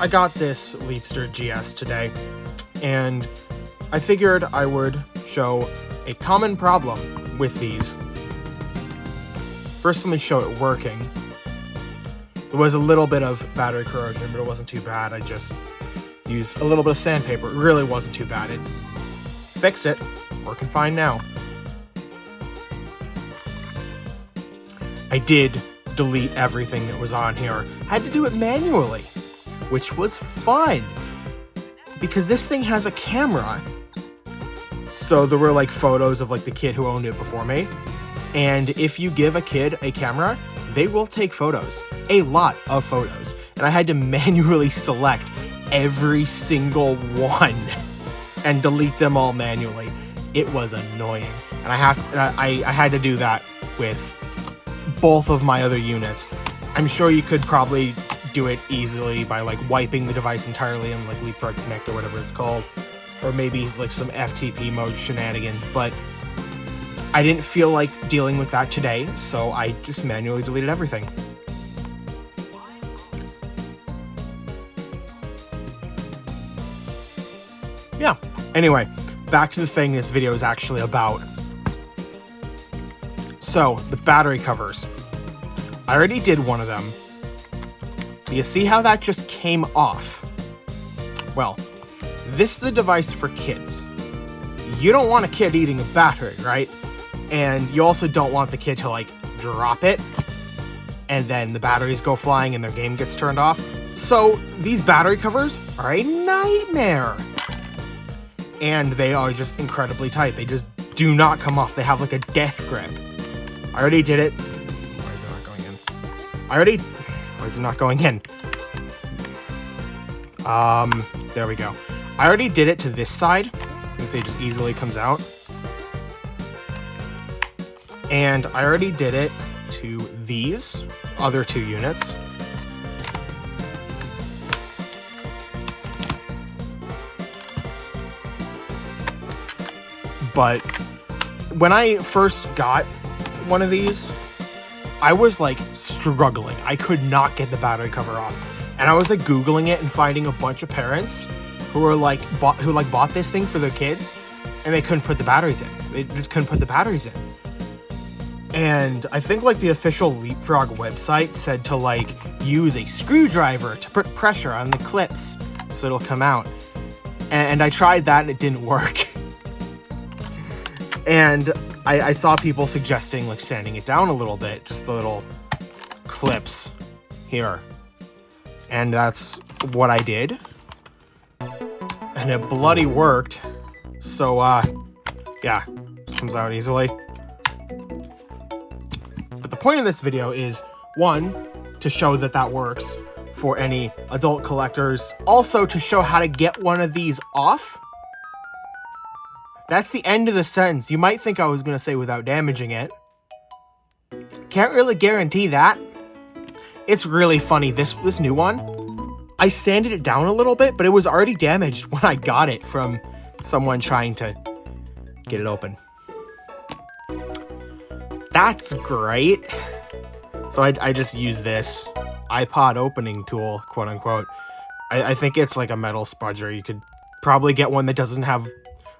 I got this LeapsterGS today, and I figured I would show a common problem with these. First, let me show it working. There was a little bit of battery corrosion, but it wasn't too bad. I just used a little bit of sandpaper. It really wasn't too bad. It fixed it. Working fine now. I did delete everything that was on here. Had to do it manually, which was fun because this thing has a camera. So there were like photos of like the kid who owned it before me. And if you give a kid a camera, they will take photos, a lot of photos. And I had to manually select every single one and delete them all manually. It was annoying. And I had to do that with both of my other units. I'm sure you could probably do it easily by like wiping the device entirely and like Leapfrog Connect or whatever it's called, or maybe like some FTP mode shenanigans, but I didn't feel like dealing with that today, so I just manually deleted everything. Yeah, anyway, back to the thing this video is actually about. So, the battery covers. I already did one of them. Do you see how that just came off? Well, this is a device for kids. You don't want a kid eating a battery, right? And you also don't want the kid to like drop it and then the batteries go flying and their game gets turned off. So these battery covers are a nightmare. And they are just incredibly tight. They just do not come off. They have like a death grip. I already did it. Why is it not going in? Why is it not going in? There we go. I already did it to this side. You can see it just easily comes out. And I already did it to these other two units. But when I first got one of these, I was like struggling. I could not get the battery cover off. And I was like Googling it and finding a bunch of parents who were like bought this thing for their kids and they couldn't put the batteries in. They just couldn't put the batteries in. And I think like the official Leapfrog website said to like use a screwdriver to put pressure on the clips so it'll come out. And I tried that and it didn't work. And I saw people suggesting like sanding it down a little bit, just the little clips here. And that's what I did. And it bloody worked. So, yeah, just comes out easily. But the point of this video is, one, to show that that works for any adult collectors. Also to show how to get one of these off. That's the end of the sentence. You might think I was going to say without damaging it. Can't really guarantee that. It's really funny. This new one, I sanded it down a little bit, but it was already damaged when I got it from someone trying to get it open. That's great. So I just use this iPod opening tool, quote unquote. I think it's like a metal spudger. You could probably get one that doesn't have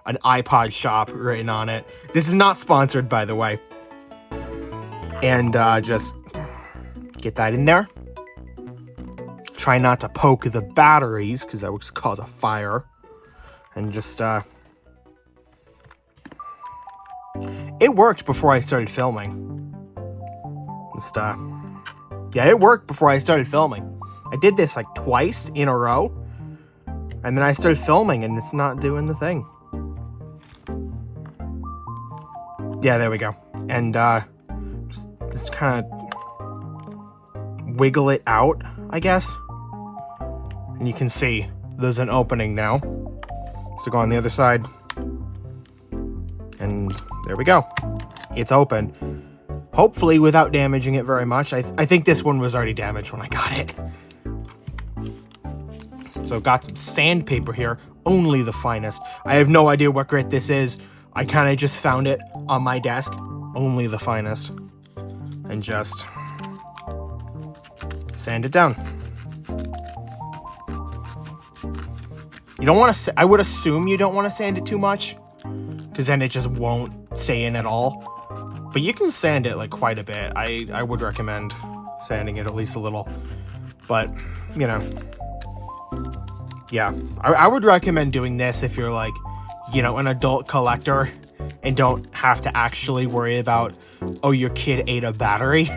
an iPod shop written on it. This is not sponsored, by the way. And just get that in there. Try not to poke the batteries, because that would cause a fire. And just, it worked before I started filming. Just, yeah, it worked before I started filming. I did this like twice in a row. And then I started filming and it's not doing the thing. Yeah, there we go. And just kind of wiggle it out, I guess. And you can see there's an opening now. So go on the other side. And there we go. It's open. Hopefully without damaging it very much. I think this one was already damaged when I got it. So I've got some sandpaper here. Only the finest. I have no idea what grit this is. I kind of just found it on my desk. Only the finest. And just sand it down. You don't want to, I would assume you don't want to sand it too much, because then it just won't stay in at all. But you can sand it like quite a bit. I would recommend sanding it at least a little. But, you know, yeah. I would recommend doing this if you're like, you know, an adult collector and don't have to actually worry about, oh, your kid ate a battery.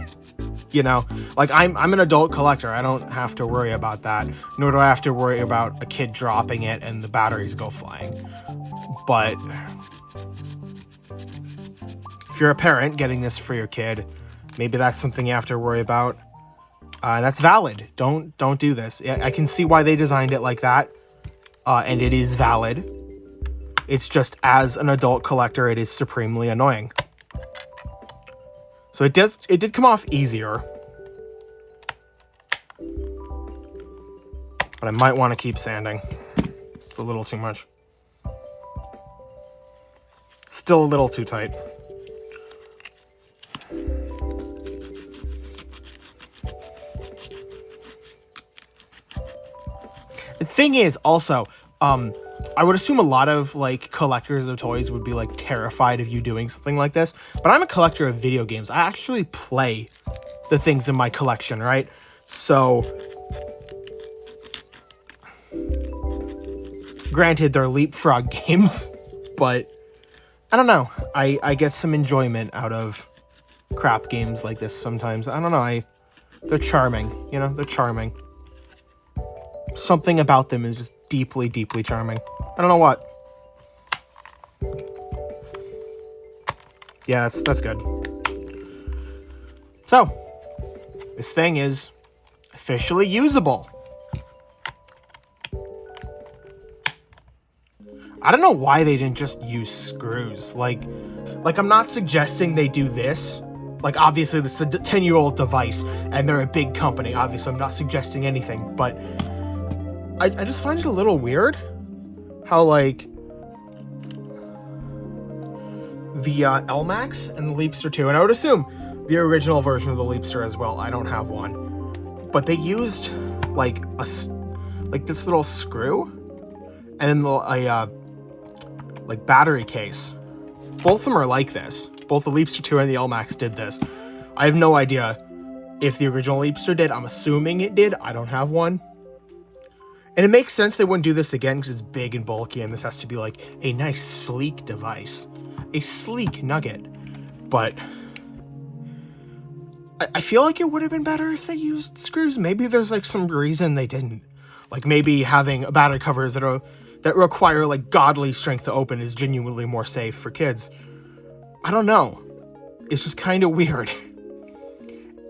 You know, like I'm an adult collector. I don't have to worry about that, nor do I have to worry about a kid dropping it and the batteries go flying. But if you're a parent getting this for your kid, maybe that's something you have to worry about. That's valid. Don't do this. I can see why they designed it like that, and it is valid. It's just, as an adult collector, it is supremely annoying. So it did come off easier, but I might want to keep sanding. It's a little too much. Still a little too tight. The thing is, also, I would assume a lot of like collectors of toys would be like terrified of you doing something like this, but I'm a collector of video games. I actually play the things in my collection, right? So granted, they're Leapfrog games, but I don't know. I get some enjoyment out of crap games like this sometimes. I don't know. They're charming, you know, they're charming. Something about them is just deeply, deeply charming. I don't know what. Yeah, that's good. So, this thing is officially usable. I don't know why they didn't just use screws. Like I'm not suggesting they do this. Like, obviously, this is a 10-year-old device, and they're a big company. Obviously, I'm not suggesting anything, but I just find it a little weird how, like, the LMAX and the Leapster 2, and I would assume the original version of the Leapster as well. I don't have one, but they used like this little screw and then a like battery case. Both of them are like this. Both the Leapster 2 and the LMAX did this. I have no idea if the original Leapster did. I'm assuming it did. I don't have one. And it makes sense they wouldn't do this again because it's big and bulky, and this has to be like a nice sleek device. A sleek nugget. But I feel like it would have been better if they used screws. Maybe there's like some reason they didn't. Like maybe having battery covers that require like godly strength to open is genuinely more safe for kids. I don't know. It's just kind of weird.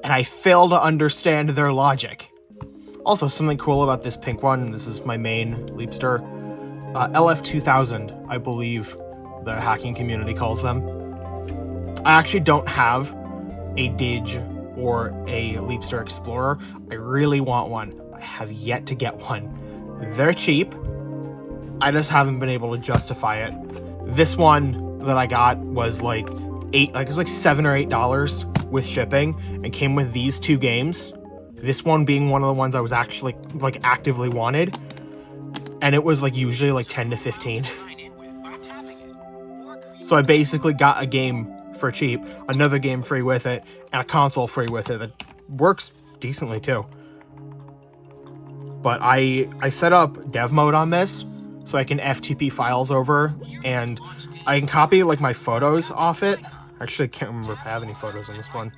And I fail to understand their logic. Also, something cool about this pink one, this is my main Leapster, LF2000, I believe the hacking community calls them. I actually don't have a Dig or a Leapster Explorer. I really want one. I have yet to get one. They're cheap. I just haven't been able to justify it. This one that I got was like it was like $7 or $8 with shipping, and came with these two games. This one being one of the ones I was actually like actively wanted, and it was like usually like 10 to 15. So I basically got a game for cheap, another game free with it, and a console free with it that works decently too. But I set up dev mode on this so I can FTP files over, and I can copy like my photos off it. Actually, I can't remember if I have any photos in this one,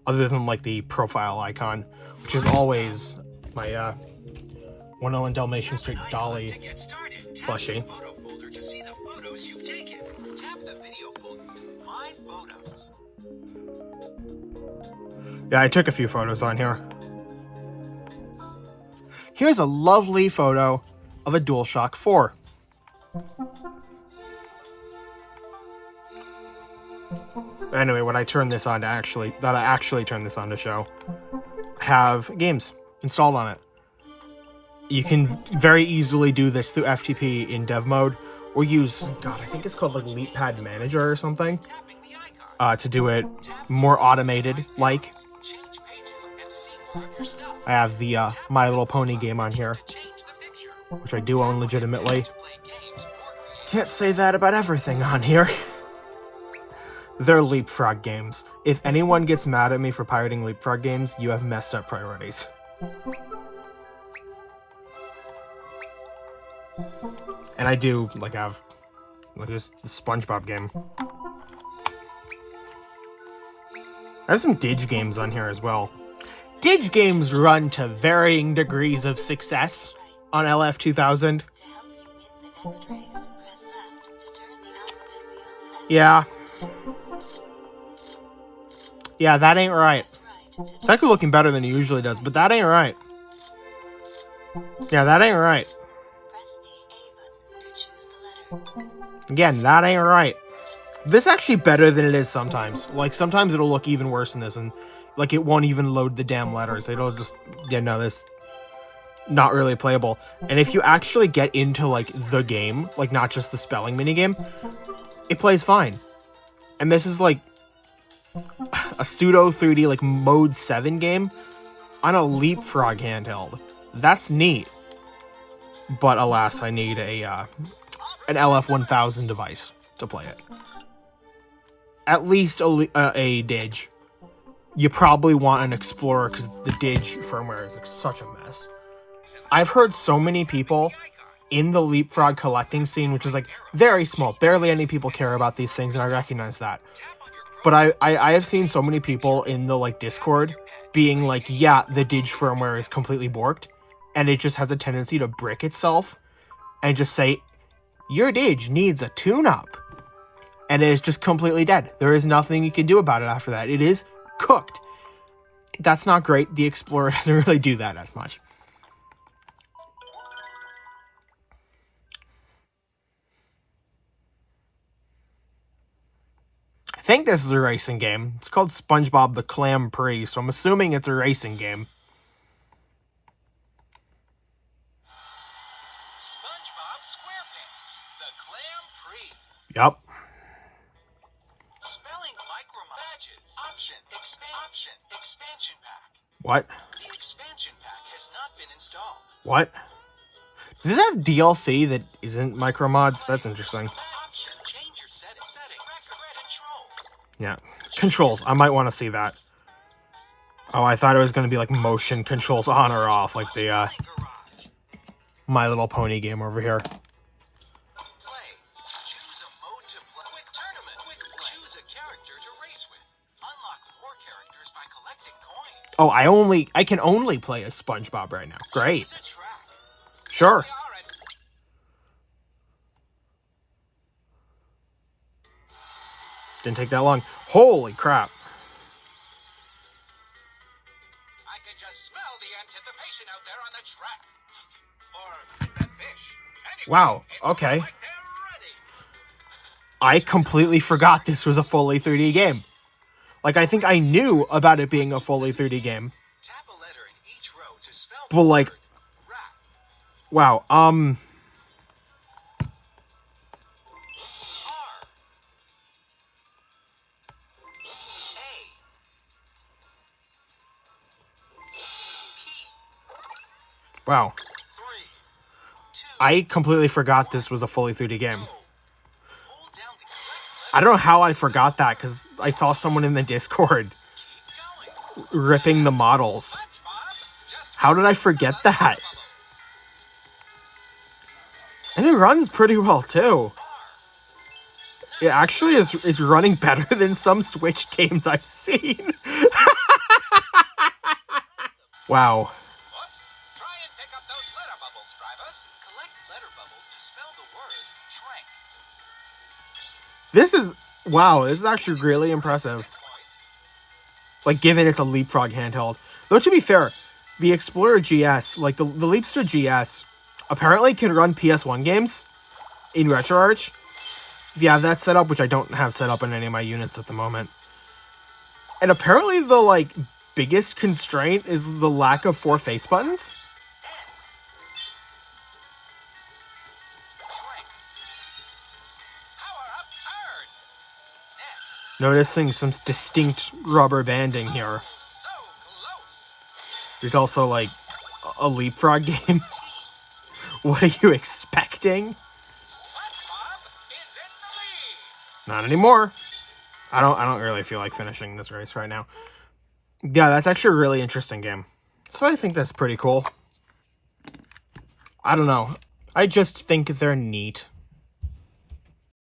other than like the profile icon, which is always my 101 Dalmatian Street Dolly plushie. Yeah, I took a few photos on here. Here's a lovely photo of a DualShock 4. Anyway, when I turn this on to actually turn this on to show, I have games installed on it. You can very easily do this through FTP in dev mode, or use, God, I think it's called like LeapPad Manager or something, to do it more automated like. I have the My Little Pony game on here. which I do own legitimately. Can't say that about everything on here. They're Leapfrog games. If anyone gets mad at me for pirating Leapfrog games, you have messed up priorities. And I do, like, have, like, this SpongeBob game. I have some Dig games on here as well. Dig games run to varying degrees of success on LF2000. Yeah. Yeah, that ain't right. It's actually looking better than it usually does, but that ain't right. Yeah, that ain't right. Again, that ain't right. This is actually better than it is sometimes. Like, sometimes it'll look even worse than this, and, like, it won't even load the damn letters. It'll just, yeah, no, this, not really playable. And if you actually get into, like, the game, like, not just the spelling minigame, it plays fine. And this is, like, a pseudo 3D, like, mode 7 game on a Leapfrog handheld. That's neat. But alas, I need a, an LF1000 device to play it. At least a Dig. You probably want an Explorer because the Dig firmware is like such a mess. I've heard so many people in the Leapfrog collecting scene, which is like very small, barely any people care about these things, and I recognize that. But I have seen so many people in the like Discord being like, yeah, the Dig firmware is completely borked, and it just has a tendency to brick itself, and just say, your Dig needs a tune-up. And it is just completely dead. There is nothing you can do about it after that. It is cooked. That's not great. The Explorer doesn't really do that as much. I think this is a racing game. It's called SpongeBob the Clam Pre, so I'm assuming it's a racing game. SpongeBob SquarePants, the Clam Pre. Yup. Spelling micro-badges. Option expansion pack. What? The expansion pack has not been installed. What? Does it have DLC that isn't micro mods? That's interesting. Option change your setting. Control. Yeah. Controls. I might want to see that. Oh, I thought it was going to be like motion controls on or off, like the My Little Pony game over here. Play. Choose a mode to play. Quick tournament. Quick play. Choose a character to race with. Unlock more characters by collecting coins. Oh, I can only play as SpongeBob right now. Great. Choose a track. Sure. Didn't take that long. Holy crap. I can just smell the anticipation out there on the track. Or that fish. Anyway, Wow, it looks okay. like they're ready. I completely forgot this was a fully 3D game. Like, I think I knew about it being a fully 3D game. Tap a letter in each row to spell But, the like, word rap. wow, R. A. P. wow. 3, 2, I completely forgot this was a fully 3D game. go. Hold down the correct I don't know how I forgot that, because I saw someone in the Discord letter. Keep going. ripping the models. SpongeBob, just How did I forget that? And it runs pretty well, too. It actually is running better than some Switch games I've seen. Wow. Whoops. Try and pick up those letter bubbles, drivers. Collect letter bubbles to spell the word shrink. This is, wow, this is actually really impressive. This point, Like, given it's a Leapfrog handheld. Though, to be fair, the Explorer GS, like, the LeapsterGS, apparently can run PS1 games in RetroArch. If you have that set up, which I don't have set up in any of my units at the moment. And apparently the, like, biggest constraint is the lack of 4 face buttons. shrink. Power up, earn. Next. Noticing some distinct rubber banding here. So close. There's also, like, a Leapfrog game. What are you expecting? SpongeBob is in the lead. Not anymore. I don't really feel like finishing this race right now. Yeah, that's actually a really interesting game. So I think that's pretty cool. I don't know. I just think they're neat.